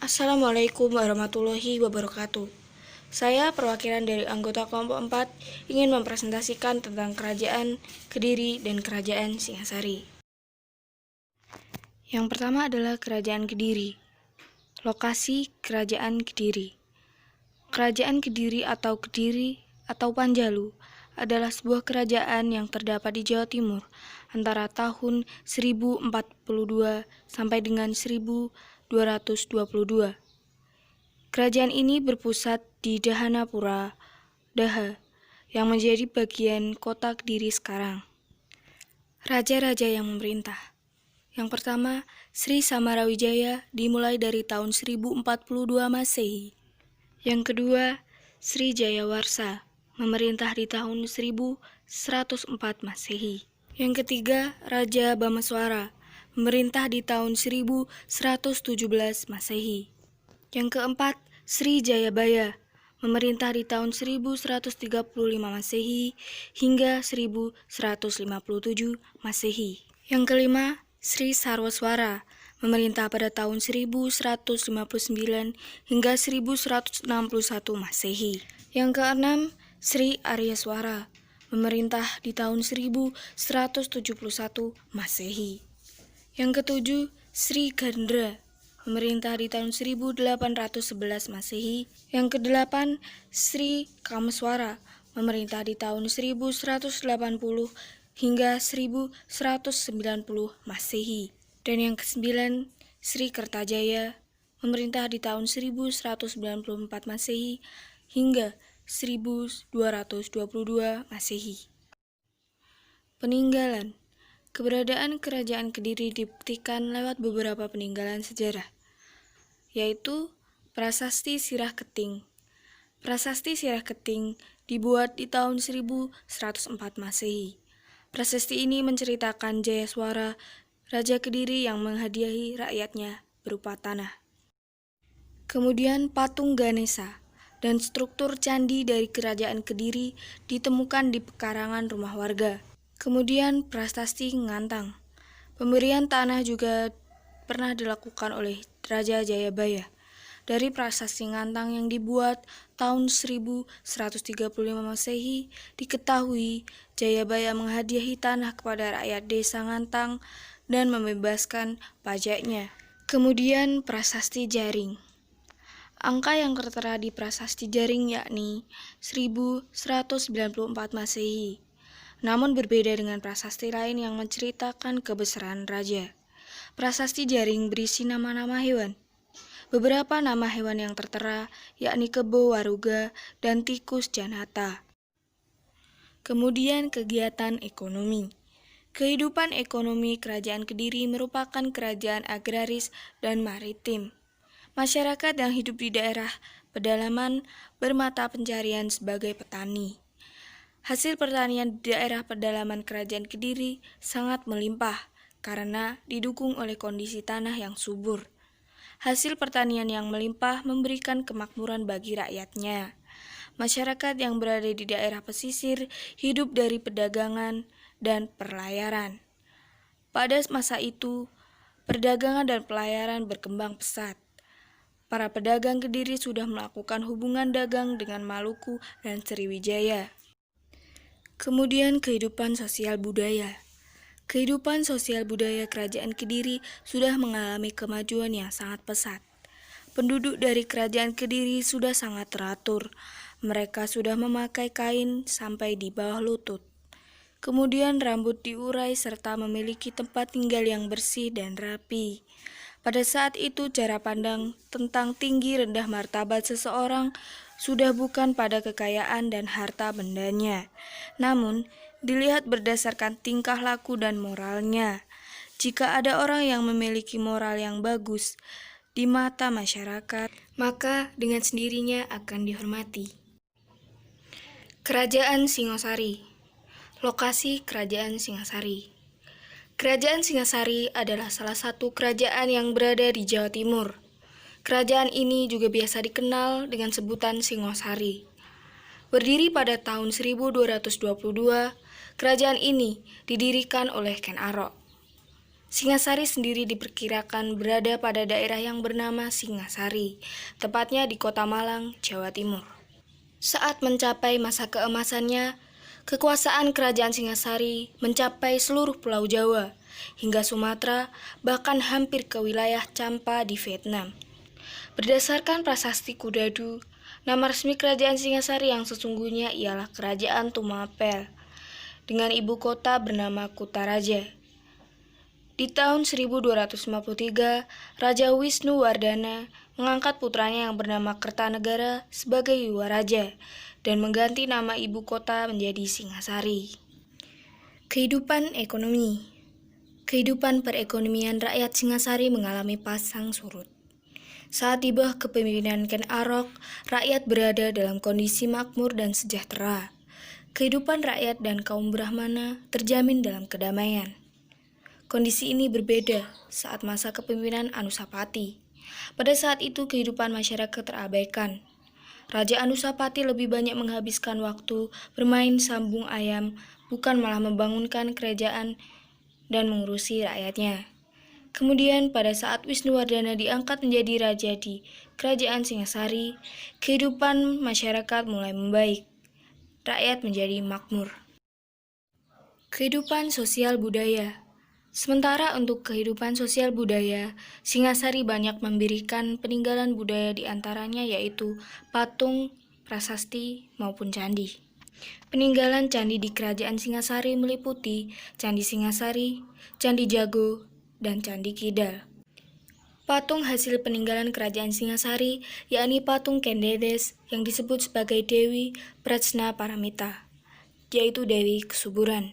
Assalamualaikum warahmatullahi wabarakatuh. Saya perwakilan dari anggota kelompok 4 ingin mempresentasikan tentang Kerajaan Kediri dan Kerajaan Singasari. Yang pertama adalah Kerajaan Kediri. Lokasi Kerajaan Kediri. Kerajaan Kediri atau Panjalu adalah sebuah kerajaan yang terdapat di Jawa Timur antara tahun 1042 sampai dengan 1222. Kerajaan ini berpusat di Dahanapura, Daha, yang menjadi bagian kota Kediri sekarang. Raja-raja yang memerintah. Yang pertama, Sri Samarawijaya dimulai dari tahun 1042 Masehi. Yang kedua, Sri Jayawarsa memerintah di tahun 1104 Masehi. Yang ketiga, Raja Bhamaswara memerintah di tahun 1117 Masehi. Yang keempat, Sri Jayabaya memerintah di tahun 1135 Masehi hingga 1157 Masehi. Yang kelima, Sri Sarwaswara memerintah pada tahun 1159 hingga 1161 Masehi. Yang keenam, Sri Aryaswara memerintah di tahun 1171 Masehi. Yang ketujuh, Sri Gandra memerintah di tahun 1811 Masehi. Yang kedelapan, Sri Kameswara memerintah di tahun 1180 hingga 1190 Masehi. Dan yang kesembilan, Sri Kertajaya memerintah di tahun 1194 Masehi hingga 1222 Masehi. Peninggalan. Keberadaan Kerajaan Kediri dibuktikan lewat beberapa peninggalan sejarah, yaitu Prasasti Sirah Keting. Prasasti Sirah Keting dibuat di tahun 1104 Masehi. Prasasti ini menceritakan Jayaswara, Raja Kediri yang menghadiahi rakyatnya berupa tanah. Kemudian patung Ganesha dan struktur candi dari Kerajaan Kediri ditemukan di pekarangan rumah warga. Kemudian Prasasti Ngantang. Pemberian tanah juga pernah dilakukan oleh Raja Jayabaya. Dari Prasasti Ngantang yang dibuat tahun 1135 Masehi, diketahui Jayabaya menghadiahi tanah kepada rakyat desa Ngantang dan membebaskan pajaknya. Kemudian Prasasti Jaring. Angka yang tertera di Prasasti Jaring yakni 1194 Masehi. Namun berbeda dengan prasasti lain yang menceritakan kebesaran raja. Prasasti Jaring berisi nama-nama hewan. Beberapa nama hewan yang tertera yakni kebo waruga dan tikus janata. Kemudian kegiatan ekonomi. Kehidupan ekonomi Kerajaan Kediri merupakan kerajaan agraris dan maritim. Masyarakat yang hidup di daerah pedalaman bermata pencarian sebagai petani. Hasil pertanian di daerah pedalaman Kerajaan Kediri sangat melimpah karena didukung oleh kondisi tanah yang subur. Hasil pertanian yang melimpah memberikan kemakmuran bagi rakyatnya. Masyarakat yang berada di daerah pesisir hidup dari perdagangan dan perlayaran. Pada masa itu, perdagangan dan pelayaran berkembang pesat. Para pedagang Kediri sudah melakukan hubungan dagang dengan Maluku dan Sriwijaya. Kemudian kehidupan sosial budaya. Kehidupan sosial budaya Kerajaan Kediri sudah mengalami kemajuan yang sangat pesat. Penduduk dari Kerajaan Kediri sudah sangat teratur. Mereka sudah memakai kain sampai di bawah lutut. Kemudian rambut diurai serta memiliki tempat tinggal yang bersih dan rapi. Pada saat itu cara pandang tentang tinggi rendah martabat seseorang sudah bukan pada kekayaan dan harta bendanya, namun dilihat berdasarkan tingkah laku dan moralnya. Jika ada orang yang memiliki moral yang bagus di mata masyarakat, maka dengan sendirinya akan dihormati. Kerajaan Singasari. Lokasi Kerajaan Singasari. Kerajaan Singasari adalah salah satu kerajaan yang berada di Jawa Timur. Kerajaan ini juga biasa dikenal dengan sebutan Singosari. Berdiri pada tahun 1222, kerajaan ini didirikan oleh Ken Arok. Singasari sendiri diperkirakan berada pada daerah yang bernama Singasari, tepatnya di Kota Malang, Jawa Timur. Saat mencapai masa keemasannya, kekuasaan kerajaan Singasari mencapai seluruh Pulau Jawa, hingga Sumatera, bahkan hampir ke wilayah Champa di Vietnam. Berdasarkan prasasti Kudadu, nama resmi kerajaan Singasari yang sesungguhnya ialah Kerajaan Tumapel, dengan ibu kota bernama Kutaraja. Di tahun 1253, Raja Wisnuwardana mengangkat putranya yang bernama Kertanegara sebagai Yuwaraja dan mengganti nama ibu kota menjadi Singasari. Kehidupan ekonomi. Kehidupan perekonomian rakyat Singasari mengalami pasang surut. Saat di bawah kepemimpinan Ken Arok, rakyat berada dalam kondisi makmur dan sejahtera. Kehidupan rakyat dan kaum Brahmana terjamin dalam kedamaian. Kondisi ini berbeda saat masa kepemimpinan Anusapati. Pada saat itu kehidupan masyarakat terabaikan. Raja Anusapati lebih banyak menghabiskan waktu bermain sambung ayam, bukan malah membangunkan kerajaan dan mengurusi rakyatnya. Kemudian pada saat Wisnuwardana diangkat menjadi raja di Kerajaan Singasari, kehidupan masyarakat mulai membaik. Rakyat menjadi makmur. Kehidupan sosial budaya. Sementara untuk kehidupan sosial budaya, Singasari banyak memberikan peninggalan budaya di antaranya yaitu patung, prasasti, maupun candi. Peninggalan candi di Kerajaan Singasari meliputi Candi Singasari, Candi Jago, dan Candi Kidal. Patung hasil peninggalan Kerajaan Singasari yakni patung Kendedes yang disebut sebagai Dewi Prajna Paramita, yaitu Dewi Kesuburan,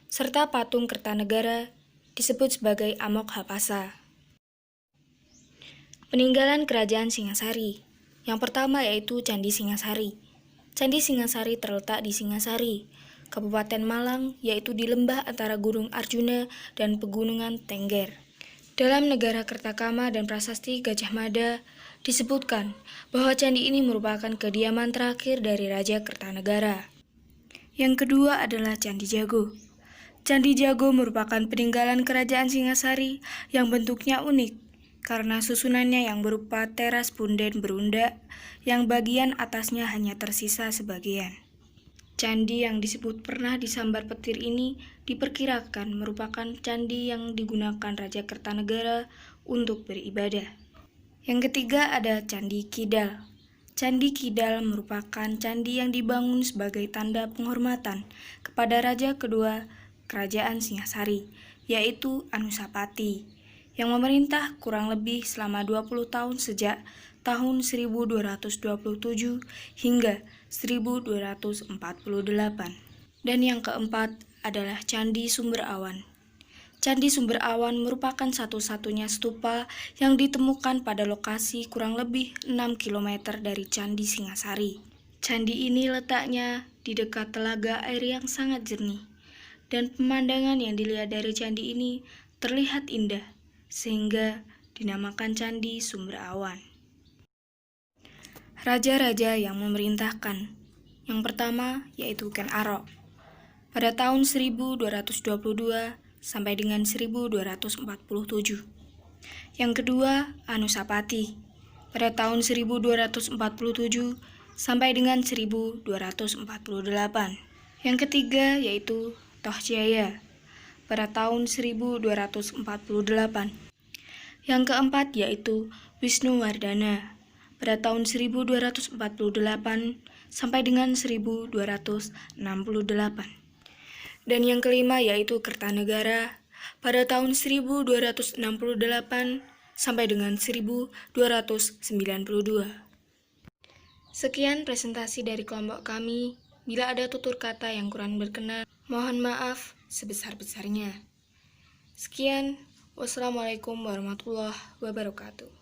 serta patung Kertanegara disebut sebagai Amok Hapasa. Peninggalan Kerajaan Singasari. Yang pertama yaitu Candi Singasari. Candi Singasari terletak di Singasari, Kabupaten Malang, yaitu di lembah antara Gunung Arjuna dan Pegunungan Tengger. Dalam Negara Kertakama dan Prasasti Gajah Mada disebutkan bahwa candi ini merupakan kediaman terakhir dari Raja Kertanegara. Yang kedua adalah Candi Jago. Candi Jago merupakan peninggalan Kerajaan Singasari yang bentuknya unik karena susunannya yang berupa teras punden berundak yang bagian atasnya hanya tersisa sebagian. Candi yang disebut pernah disambar petir ini diperkirakan merupakan candi yang digunakan Raja Kertanegara untuk beribadah. Yang ketiga ada Candi Kidal. Candi Kidal merupakan candi yang dibangun sebagai tanda penghormatan kepada raja kedua Kerajaan Singasari, yaitu Anusapati, yang memerintah kurang lebih selama 20 tahun sejak tahun 1227 hingga 1248. Dan yang keempat adalah Candi Sumber Awan. Candi Sumber Awan merupakan satu-satunya stupa yang ditemukan pada lokasi kurang lebih 6 km dari Candi Singasari. Candi ini letaknya di dekat telaga air yang sangat jernih, dan pemandangan yang dilihat dari candi ini terlihat indah, sehingga dinamakan Candi Sumber Awan. Raja-raja yang memerintahkan. Yang pertama yaitu Ken Arok pada tahun 1222 sampai dengan 1247. Yang kedua Anusapati pada tahun 1247 sampai dengan 1248. Yang ketiga yaitu Tohjaya pada tahun 1248. Yang keempat yaitu Wisnuwardana pada tahun 1248 sampai dengan 1268. Dan yang kelima yaitu Kertanegara pada tahun 1268 sampai dengan 1292. Sekian presentasi dari kelompok kami. Bila ada tutur kata yang kurang berkenan, mohon maaf sebesar-besarnya. Sekian, wassalamualaikum warahmatullahi wabarakatuh.